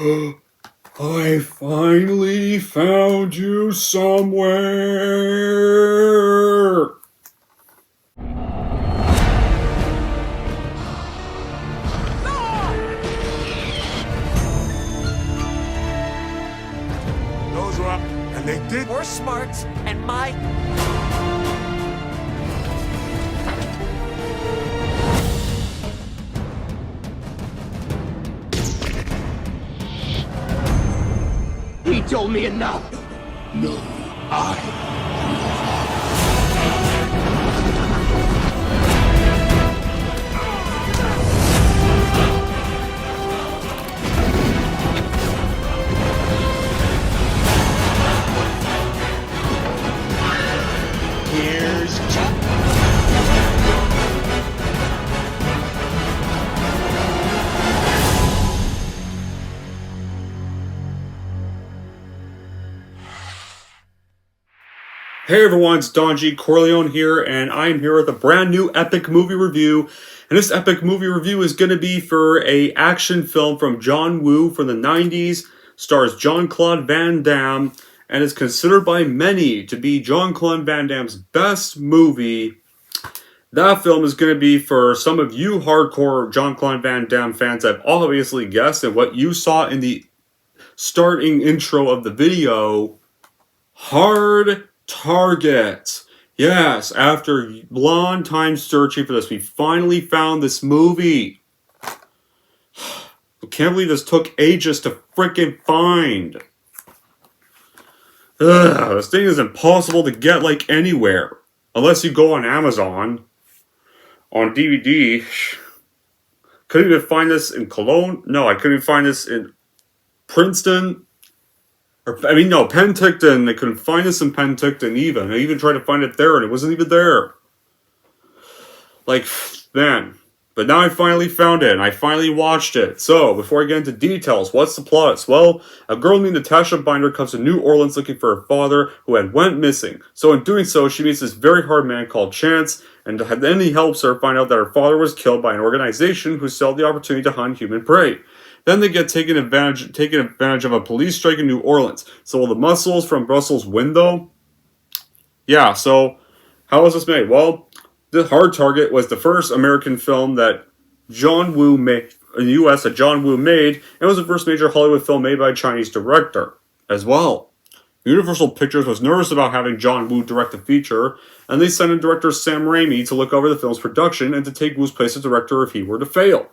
I finally found you somewhere. Those were up, and they did. More smarts, and my... He told me enough. No, I. Here's Chuck. Hey everyone, it's Don G. Corleone here, and I'm here with a brand new epic movie review. And this epic movie review is going to be for a action film from John Woo from the 90s, stars Jean-Claude Van Damme, and is considered by many to be Jean-Claude Van Damme's best movie. That film is going to be for some of you hardcore Jean-Claude Van Damme fans that have obviously guessed, and what you saw in the starting intro of the video, Hard Target. Yes, after a long time searching for this, we finally found this movie. I can't believe this took ages to frickin' find. This thing is impossible to get like anywhere. Unless you go on Amazon. On DVD. Couldn't even find this in Cologne. No, I couldn't even find this in Princeton. Penticton. I couldn't find this in Penticton even. I even tried to find it there and it wasn't even there. Like, man. But now I finally found it and I finally watched it. So, before I get into details, what's the plot? Well, a girl named Natasha Binder comes to New Orleans looking for her father who had went missing. So in doing so, she meets this very hard man called Chance, and then he helps her find out that her father was killed by an organization who sold the opportunity to hunt human prey. Then they get taken advantage of a police strike in New Orleans. So will the muscles from Brussels win though? Yeah, so how was this made? Well, The Hard Target was the first American film that John Woo made in the U.S. that John Woo made, and it was the first major Hollywood film made by a Chinese director as well. Universal Pictures was nervous about having John Woo direct the feature, and they sent in director Sam Raimi to look over the film's production and to take Woo's place as director if he were to fail.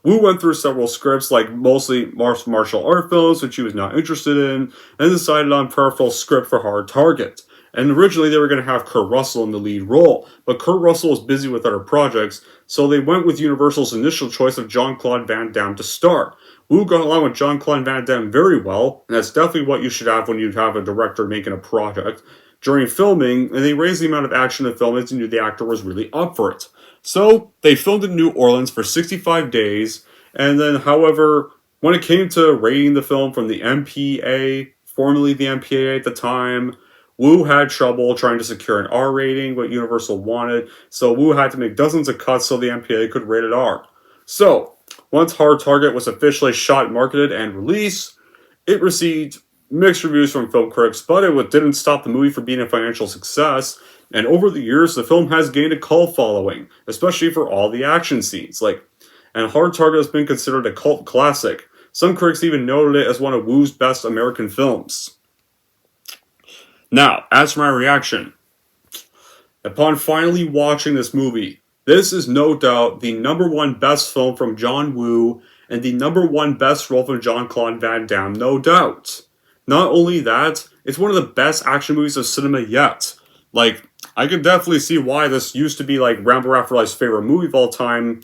Woo went through several scripts, like mostly martial art films, which he was not interested in, and decided on Peripheral's script for Hard Target. And originally they were going to have Kurt Russell in the lead role, but Kurt Russell was busy with other projects, so they went with Universal's initial choice of Jean-Claude Van Damme to star. Woo got along with Jean-Claude Van Damme very well, and that's definitely what you should have when you have a director making a project. During filming, and they raised the amount of action in the film as they knew the actor was really up for it. So, they filmed in New Orleans for 65 days, and then, however, when it came to rating the film from the MPA, formerly the MPAA at the time, Woo had trouble trying to secure an R rating, what Universal wanted, so Woo had to make dozens of cuts so the MPAA could rate it R. So, once Hard Target was officially shot, marketed, and released, it received mixed reviews from film critics, but it didn't stop the movie from being a financial success, and over the years, the film has gained a cult following, especially for all the action scenes. And Hard Target has been considered a cult classic. Some critics even noted it as one of Woo's best American films. Now, as for my reaction, upon finally watching this movie, this is no doubt the #1 best film from John Woo and the #1 best role from Jean-Claude Van Damme, no doubt. Not only that, it's one of the best action movies of cinema yet. I could definitely see why this used to be Rambo Afterlife's favorite movie of all time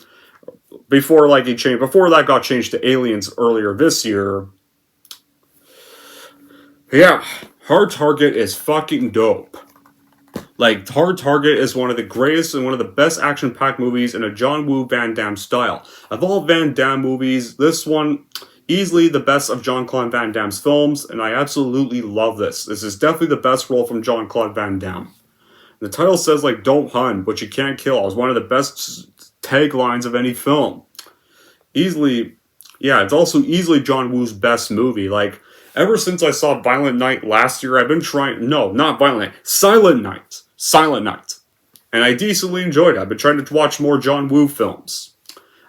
before that got changed to Aliens earlier this year. Yeah, Hard Target is fucking dope. Hard Target is one of the greatest and one of the best action-packed movies in a John Woo Van Damme style. Of all Van Damme movies, this one, easily the best of Jean-Claude Van Damme's films, and I absolutely love this. This is definitely the best role from Jean-Claude Van Damme. The title says, don't hunt, but you can't kill. It's one of the best taglines of any film. Easily, yeah, it's also easily John Woo's best movie. Like, ever since I saw Violent Night last year, I've been trying, no, not Violent Night, Silent Night. Silent Night. And I decently enjoyed it. I've been trying to watch more John Woo films.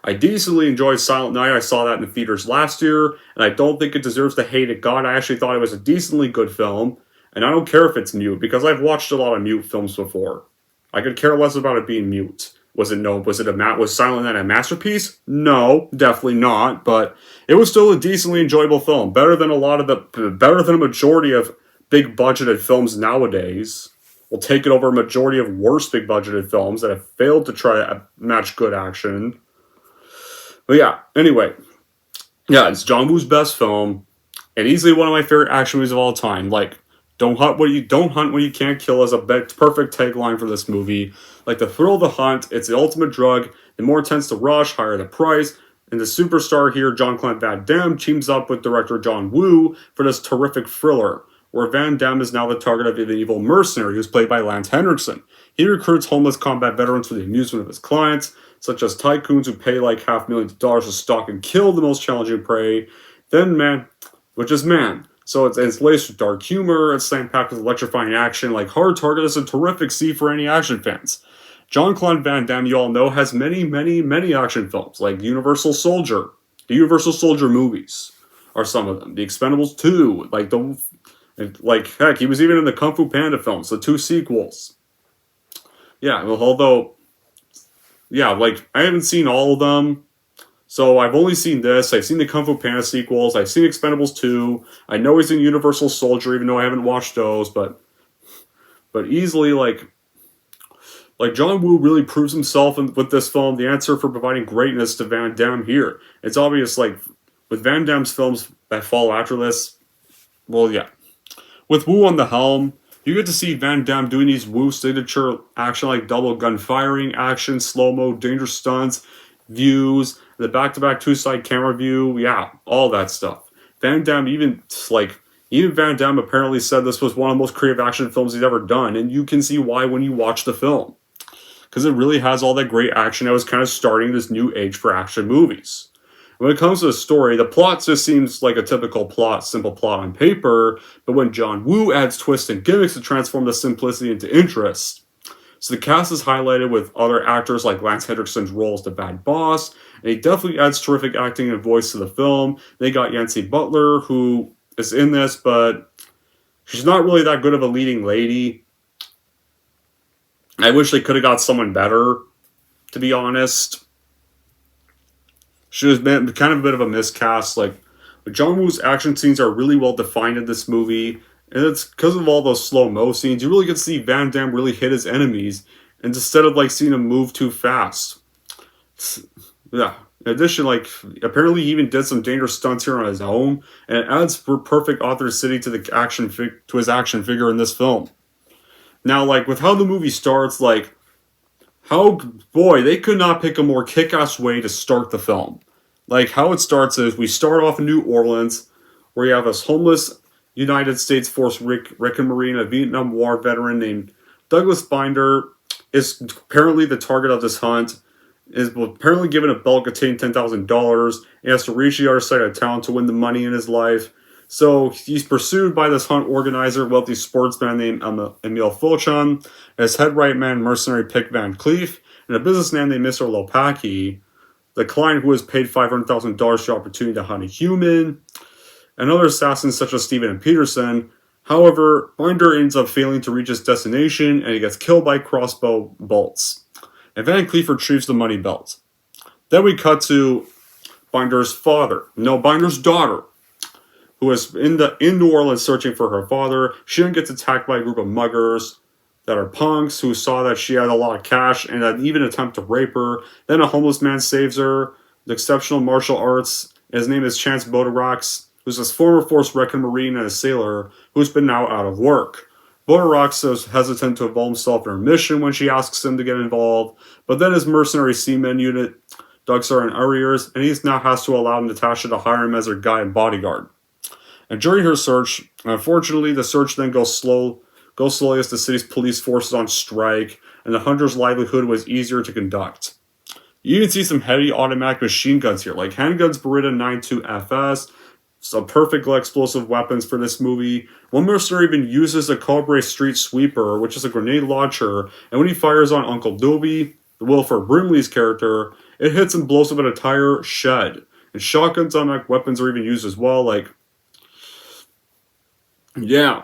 I decently enjoyed Silent Night. I saw that in the theaters last year, and I don't think it deserves the hate it got. I actually thought it was a decently good film, and I don't care if it's mute, because I've watched a lot of mute films before. I could care less about it being mute. Was Silent Night a masterpiece? No, definitely not, but it was still a decently enjoyable film. Better than a majority of big budgeted films nowadays. We'll take it over a majority of worse big budgeted films that have failed to try to match good action. But yeah, anyway. Yeah, it's John Woo's best film, and easily one of my favorite action movies of all time. Like, don't hunt when you can't kill is a perfect tagline for this movie. Like, the thrill of the hunt, it's the ultimate drug. The more intense the rush, higher the price. And the superstar here, Jean-Claude Van Damme, teams up with director John Woo for this terrific thriller, where Van Damme is now the target of an evil mercenary who's played by Lance Henriksen. He recruits homeless combat veterans for the amusement of his clients, such as tycoons who pay like $500,000 to stalk and kill the most challenging prey. Then man. So it's laced with dark humor, it's slam-packed with electrifying action. Like, Hard Target is a terrific see for any action fans. Jean-Claude Van Damme, you all know, has many, many, many action films, like Universal Soldier. The Universal Soldier movies are some of them. The Expendables 2, heck, he was even in the Kung Fu Panda films, the 2 sequels. Yeah, I haven't seen all of them. So I've only seen this. I've seen the Kung Fu Panda sequels. I've seen Expendables 2. I know he's in Universal Soldier, even though I haven't watched those. But easily, like John Woo really proves himself with this film. The answer for providing greatness to Van Damme here. It's obvious, like, with Van Damme's films that follow after this. Well, yeah. With Woo on the helm, you get to see Van Damme doing these Woo signature action, like double gun firing action, slow-mo, dangerous stunts, views, the back-to-back two-side camera view, yeah, all that stuff. Van Damme even Van Damme apparently said this was one of the most creative action films he's ever done, and you can see why when you watch the film. Because it really has all that great action that was kind of starting this new age for action movies. When it comes to the story, the plot just seems like a typical simple plot on paper, but when John Woo adds twists and gimmicks to transform the simplicity into interest. So the cast is highlighted with other actors like Lance Henriksen's role as the bad boss, and he definitely adds terrific acting and voice to the film. They got Yancy Butler, who is in this, but she's not really that good of a leading lady. I wish they could have got someone better, to be honest. She was kind of a bit of a miscast. Like, John Woo's action scenes are really well defined in this movie, and it's because of all those slow-mo scenes. You really get to see Van Damme really hit his enemies, and instead of like seeing him move too fast. Yeah. In addition, like, apparently he even did some dangerous stunts here on his own, and it adds perfect authenticity to his action figure in this film. Now, like, with how the movie starts, like, they could not pick a more kick-ass way to start the film. Like, how it starts is, we start off in New Orleans, where you have this homeless United States Force Recon Marine, a Vietnam War veteran named Douglas Binder, is apparently the target of this hunt, is apparently given a belt containing $10,000, and has to reach the other side of town to win the money in his life. So he's pursued by this hunt organizer, wealthy sportsman named Emile Fulchon, his head right man, mercenary Pick Van Cleef, and a businessman named Mr. Lopaki, the client who has paid $500,000 for the opportunity to hunt a human, and other assassins such as Steven and Peterson. However, Binder ends up failing to reach his destination, and he gets killed by crossbow bolts. And Van Cleef retrieves the money belt. Then we cut to Binder's daughter, who is in New Orleans searching for her father. She then gets attacked by a group of muggers that are punks who saw that she had a lot of cash and that even attempt to rape her. Then a homeless man saves her. The exceptional martial arts. His name is Chance Bodarax, who's this former Force Recon Marine and a sailor who's been now out of work. Bodarax is hesitant to involve himself in her mission when she asks him to get involved, but then his mercenary seaman unit ducks are in arrears, and he now has to allow Natasha to hire him as her guide and bodyguard. And during her search, unfortunately, the search then goes slowly as the city's police force is on strike, and the hunter's livelihood was easier to conduct. You even see some heavy automatic machine guns here, like handguns Beretta 92FS, some perfect explosive weapons for this movie. One mercenary even uses a Cobra Street Sweeper, which is a grenade launcher, and when he fires on Uncle Dobie, Wilford Brimley's character, it hits and blows up an entire shed. And shotguns, automatic weapons are even used as well, like, yeah.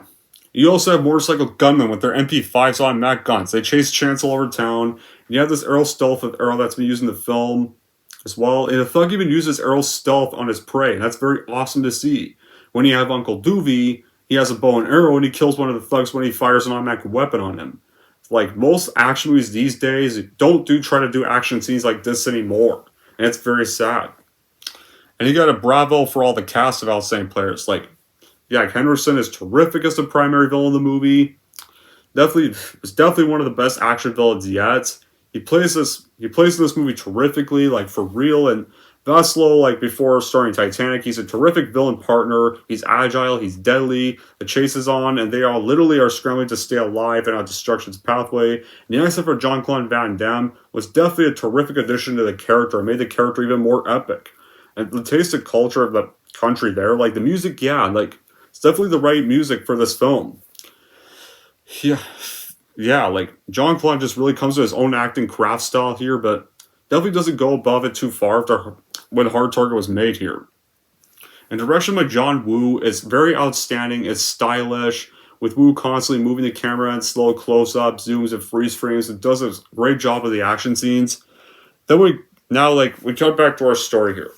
You also have motorcycle gunmen with their MP5s automatic guns. They chase Chance all over town. And you have this aerial stealth with Arrow that's been used in the film as well. And the thug even uses aerial stealth on his prey, and that's very awesome to see. When you have Uncle Doovie, he has a bow and arrow, and he kills one of the thugs when he fires an automatic weapon on him. Like, most action movies these days don't try to do action scenes like this anymore. And it's very sad. And you got a bravo for all the cast of outstanding players. Like, Jack Henderson is terrific as the primary villain of the movie. Definitely one of the best action villains yet. He plays in this movie terrifically, like, for real. And Vaslo, like, before starring Titanic, he's a terrific villain partner. He's agile, he's deadly. The chase is on, and they all literally are scrambling to stay alive and on destruction's pathway. And the except for Jean-Claude Van Damme was definitely a terrific addition to the character. It made the character even more epic. And the taste and culture of the country there, like, the music, yeah, like, it's definitely the right music for this film. Yeah, like, Jean-Claude just really comes to his own acting craft style here, but definitely doesn't go above it too far after when Hard Target was made here. And direction by John Woo is very outstanding. It's stylish, with Woo constantly moving the camera in slow close-ups, zooms, and freeze frames. It does a great job of the action scenes. Then we cut back to our story here.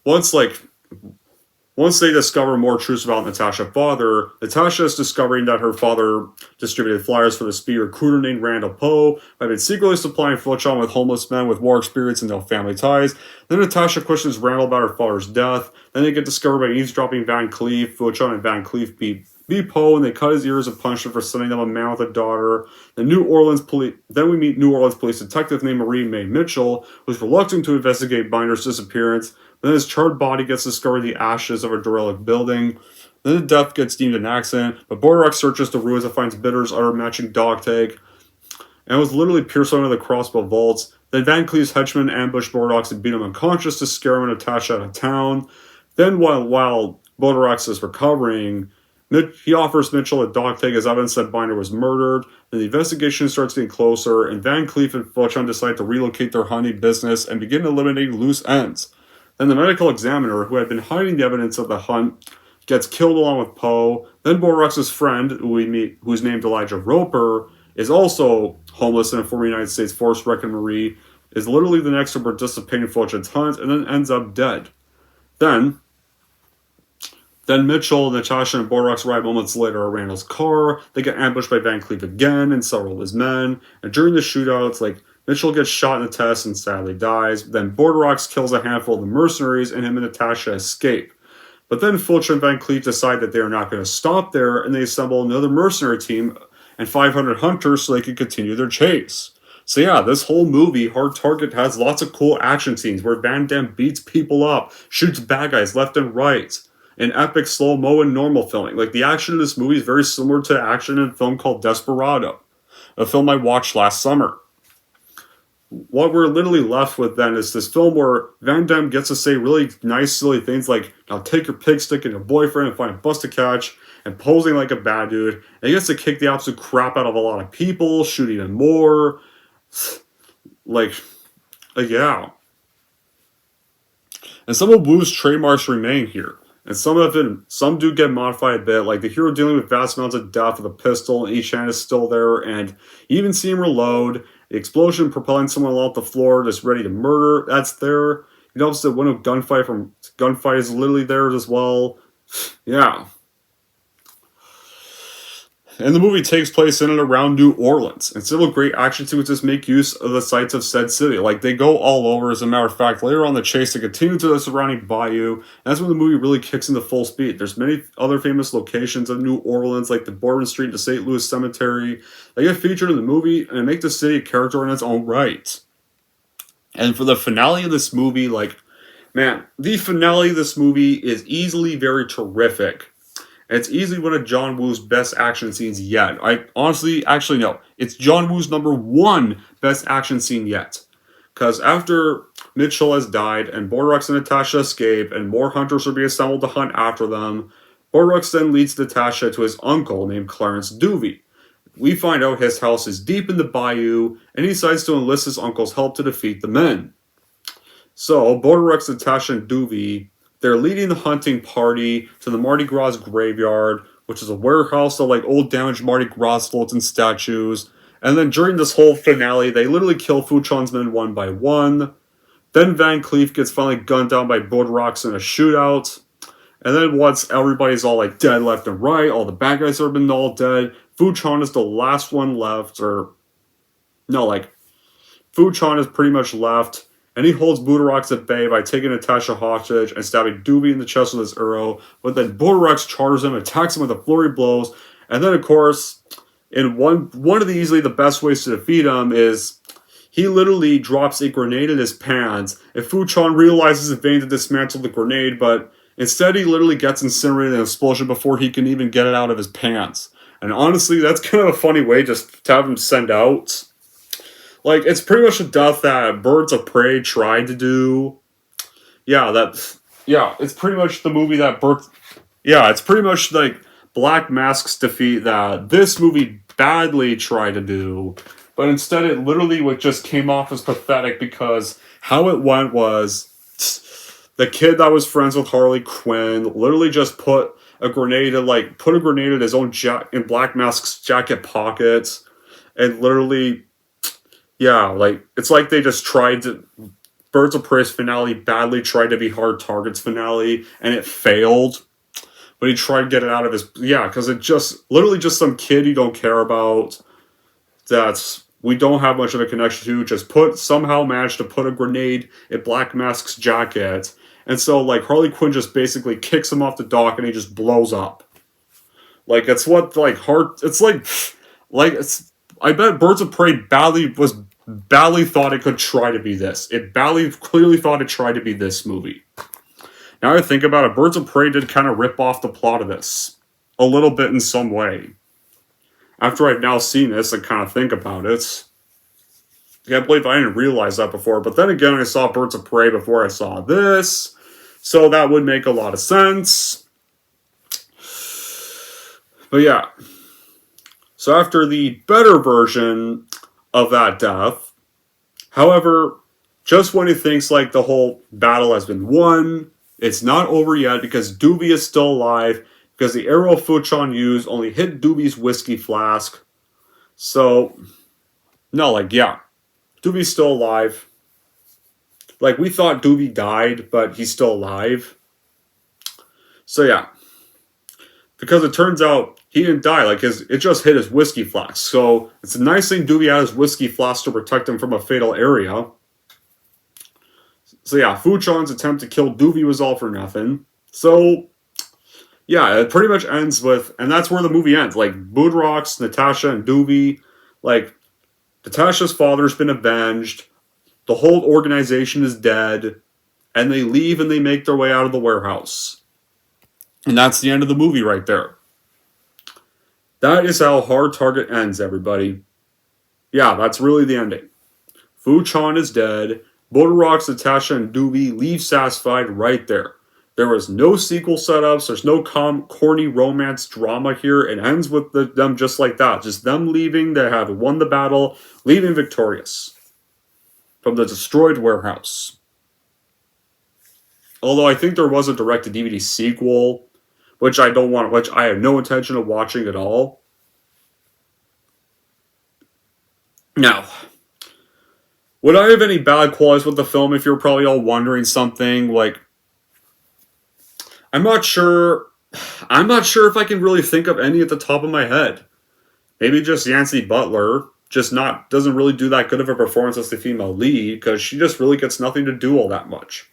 Once they discover more truths about Natasha's father, Natasha is discovering that her father distributed flyers for the speed recruiter named Randall Poe, who had been secretly supplying Fletchon with homeless men with war experience and no family ties. Then Natasha questions Randall about her father's death. Then they get discovered by eavesdropping Van Cleef. Fletchon and Van Cleef beat Poe, and they cut his ears and punch him for sending them a man with a daughter. Then we meet New Orleans police detective named Marie Mae Mitchell, who's reluctant to investigate Binder's disappearance. Then his charred body gets discovered in the ashes of a derelict building. Then the death gets deemed an accident, but Borderock searches the ruins and finds Bitter's unmatching dog tag, and was literally pierced under the crossbow bolts. Then Van Cleef's henchmen ambush Borderock and beat him unconscious to scare him and Natasha out of town. Then while Borderock is recovering, he offers Mitchell a dog tag as evidence that Binder was murdered. Then the investigation starts getting closer, and Van Cleef and Fletchon decide to relocate their hunting business and begin eliminating loose ends. Then the medical examiner, who had been hiding the evidence of the hunt, gets killed along with Poe. Then Borderock's friend, who we meet, who's named Elijah Roper, is also homeless in a former United States force wreck, and Marie is literally the next to participate in Fletchon's hunt and then ends up dead. Then Mitchell, Natasha, and Borderock arrive moments later at Randall's car. They get ambushed by Van Cleef again and several of his men. And during the shootouts, Mitchell gets shot in the test and sadly dies. Then Borderock kills a handful of the mercenaries, and him and Natasha escape. But then Fulcher and Van Cleef decide that they are not going to stop there, and they assemble another mercenary team and 500 hunters so they can continue their chase. So yeah, this whole movie, Hard Target, has lots of cool action scenes where Van Damme beats people up, shoots bad guys left and right, in epic slow-mo and normal filming. Like, the action in this movie is very similar to action in a film called Desperado, a film I watched last summer. What we're literally left with then is this film where Van Damme gets to say really nice, silly things like, "Now take your pig stick and your boyfriend and find a bus to catch," and posing like a bad dude. And he gets to kick the absolute crap out of a lot of people, shoot even more. Yeah. And some of Wu's trademarks remain here. And some do get modified a bit, like the hero dealing with vast amounts of death with a pistol, and each hand is still there, and you even see him reload. The explosion propelling someone along the floor just ready to murder, that's there. You notice that when a gunfight is literally there as well. Yeah. And the movie takes place in and around New Orleans, and several great action sequences make use of the sights of said city. Like, they go all over, as a matter of fact. Later on the chase, they continue to the surrounding bayou, and that's when the movie really kicks into full speed. There's many other famous locations of New Orleans, like the Bourbon Street to St. Louis Cemetery. They get featured in the movie, and make the city a character in its own right. And for the finale of this movie, the finale of this movie is easily very terrific. It's easily one of John Woo's best action scenes yet. It's John Woo's #1 best action scene yet. Because after Mitchell has died and Borux and Natasha escape and more hunters are being assembled to hunt after them, Borux then leads Natasha to his uncle named Clarence Duvey. We find out his house is deep in the bayou, and he decides to enlist his uncle's help to defeat the men. So, Borux, Natasha, and Duvey, they're leading the hunting party to the Mardi Gras graveyard, which is a warehouse of like old damaged Mardi Gras floats and statues. And then during this whole finale, they literally kill Fuchon's men one by one. Then Van Cleef gets finally gunned down by Borux in a shootout. And then once everybody's all like dead left and right, all the bad guys have been all dead, Fuchon is the last one left, or no, like Fuchon is pretty much left, and he holds Borux at bay by taking Natasha hostage and stabbing Duvey in the chest with his arrow. But then Borux charges him, attacks him with a flurry of blows, and then of course, in one of the easily the best ways to defeat him is he literally drops a grenade in his pants, and Fuchon realizes in vain to dismantle the grenade, but instead he literally gets incinerated in an explosion before he can even get it out of his pants. And honestly, that's kind of a funny way just to have him send out. Like, it's pretty much a death that Birds of Prey tried to do. It's pretty much the movie that it's pretty much like Black Mask's defeat that this movie badly tried to do. But instead it literally just came off as pathetic because how it went was the kid that was friends with Harley Quinn literally just put a grenade in his own in Black Mask's jacket pockets, and literally, it's like they just tried to. Birds of Prey's finale badly tried to be Hard Target's finale, and it failed. But he tried to get it out of his because it just literally just some kid you don't care about that we don't have much of a connection to somehow managed to put a grenade in Black Mask's jacket. And so, like, Harley Quinn just basically kicks him off the dock and he just blows up. Like, it's what, like, I bet Birds of Prey badly thought it could try to be this. It clearly thought it tried to be this movie. Now I think about it, Birds of Prey did kind of rip off the plot of this. A little bit in some way. After I've now seen this and kind of think about it, I can't believe I didn't realize that before. But then again, I saw Birds of Prey before I saw this. So that would make a lot of sense. But yeah. So after the better version of that death, however, just when he thinks like the whole battle has been won, it's not over yet because Duvey is still alive because the arrow Fuchon used only hit Duvey's whiskey flask. So, Duvey's still alive. Like, we thought Duvey died, but he's still alive. So, yeah. Because it turns out he didn't die. Like, it just hit his whiskey flask. So, it's a nice thing Duvey had his whiskey flask to protect him from a fatal area. So, yeah, Fuchon's attempt to kill Duvey was all for nothing. So, yeah, it pretty much ends with, and that's where the movie ends. Like, Borux, Natasha, and Duvey, like, Natasha's father's been avenged. The whole organization is dead. And they leave and they make their way out of the warehouse. And that's the end of the movie right there. That is how Hard Target ends, everybody. Yeah, that's really the ending. Fuchon is dead. Borux, Natasha, and Duvey leave satisfied right there. There was no sequel setups. There's no corny romance drama here. It ends with them just like that. Just them leaving. They have won the battle, leaving victorious from the destroyed warehouse. Although I think there was a direct-to-DVD sequel, which I have no intention of watching at all. Now, would I have any bad qualities with the film if you're probably all wondering something? Like, I'm not sure if I can really think of any at the top of my head. Maybe just Yancy Butler doesn't really do that good of a performance as the female lead because she just really gets nothing to do all that much.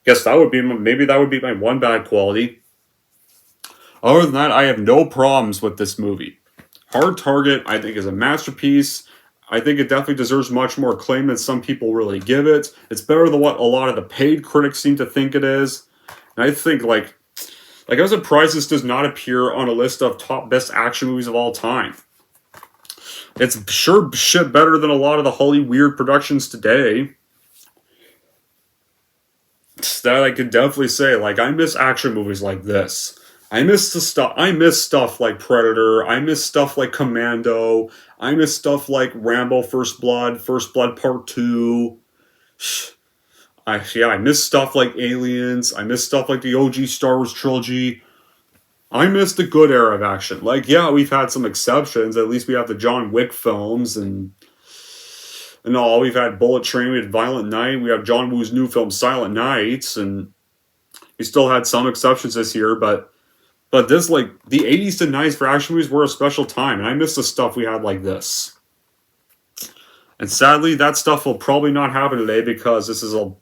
Guess that would be my one bad quality. Other than that, I have no problems with this movie. Hard Target, I think, is a masterpiece. I think it definitely deserves much more acclaim than some people really give it. It's better than what a lot of the paid critics seem to think it is. And I think, like I'm surprised this does not appear on a list of top best action movies of all time. It's sure shit better than a lot of the Holly weird productions today. that I could definitely say. Like, I miss action movies like this. I miss the stuff. I miss stuff like Predator. I miss stuff like Commando. I miss stuff like Rambo: First Blood Part Two. I miss stuff like Aliens. I miss stuff like the OG Star Wars trilogy. I miss the good era of action. Like, yeah, we've had some exceptions. At least we have the John Wick films and all. We've had Bullet Train, we had Violent Night, we have John Woo's new film Silent Nights, and we still had some exceptions this year, but this, like, the 80s to 90s for action movies were a special time, and I miss the stuff we had like this. And sadly, that stuff will probably not happen today because this is a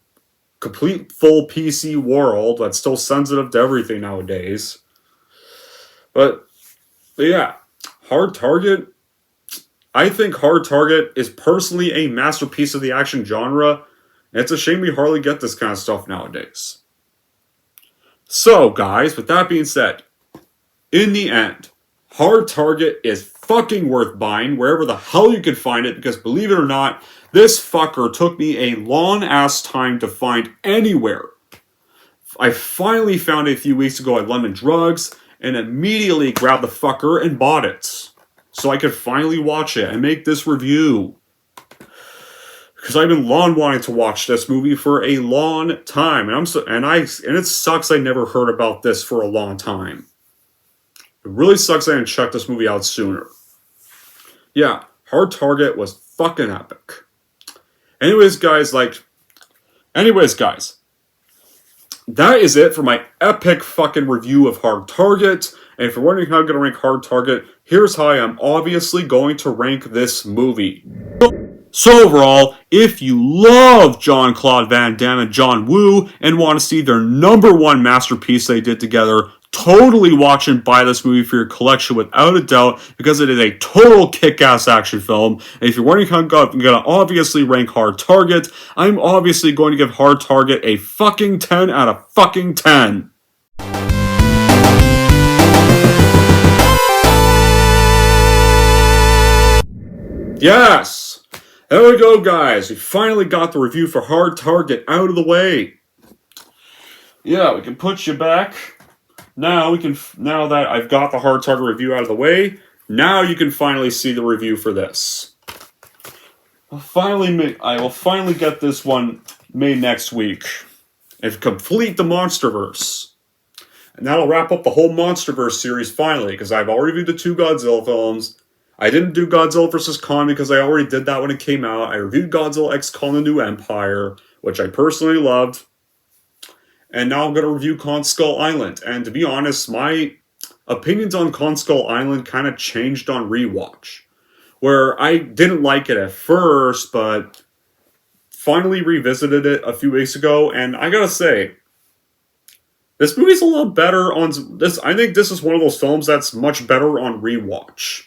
complete full PC world that's still sensitive to everything nowadays. But yeah, Hard Target. I think Hard Target is personally a masterpiece of the action genre, and it's a shame we hardly get this kind of stuff nowadays. So, guys, with that being said, in the end, Hard Target is fucking worth buying wherever the hell you can find it, because believe it or not, this fucker took me a long-ass time to find anywhere. I finally found it a few weeks ago at Lemon Drugs, and immediately grabbed the fucker and bought it. So I could finally watch it and make this review. Because I've been long wanting to watch this movie for a long time. And it sucks I never heard about this for a long time. It really sucks I didn't check this movie out sooner. Yeah, Hard Target was fucking epic. Anyways, guys, that is it for my epic fucking review of Hard Target. And if you're wondering how I'm going to rank Hard Target, here's how I am obviously going to rank this movie. So overall, if you love Jean-Claude Van Damme and John Woo and want to see their #1 masterpiece they did together, totally watch and buy this movie for your collection without a doubt, because it is a total kick-ass action film. And if you're wondering how I'm going to obviously rank Hard Target, I'm obviously going to give Hard Target a fucking 10 out of fucking 10. Yes! There we go, guys. We finally got the review for Hard Target out of the way. Yeah, we can put you back. Now that I've got the Hard Target review out of the way, now you can finally see the review for this. I will finally get this one made next week and complete the Monsterverse. And that'll wrap up the whole Monsterverse series finally, because I've already reviewed the 2 Godzilla films. I didn't do Godzilla vs. Kong because I already did that when it came out. I reviewed Godzilla X Kong: The New Empire, which I personally loved. And now I'm going to review Kong Skull Island. And to be honest, my opinions on Kong Skull Island kind of changed on rewatch. Where I didn't like it at first, but finally revisited it a few weeks ago. And I gotta say, this movie's a lot better on this. I think this is one of those films that's much better on rewatch.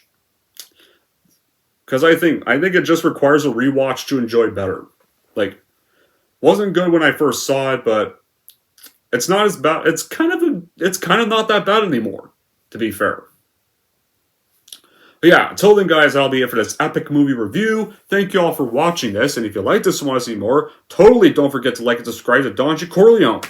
Because I think it just requires a rewatch to enjoy better. Like, wasn't good when I first saw it, but it's not as bad. It's kind of not that bad anymore, to be fair. But yeah, until then, guys, that'll be it for this epic movie review. Thank you all for watching this, and if you like this and want to see more, totally don't forget to like and subscribe to Don Corleone.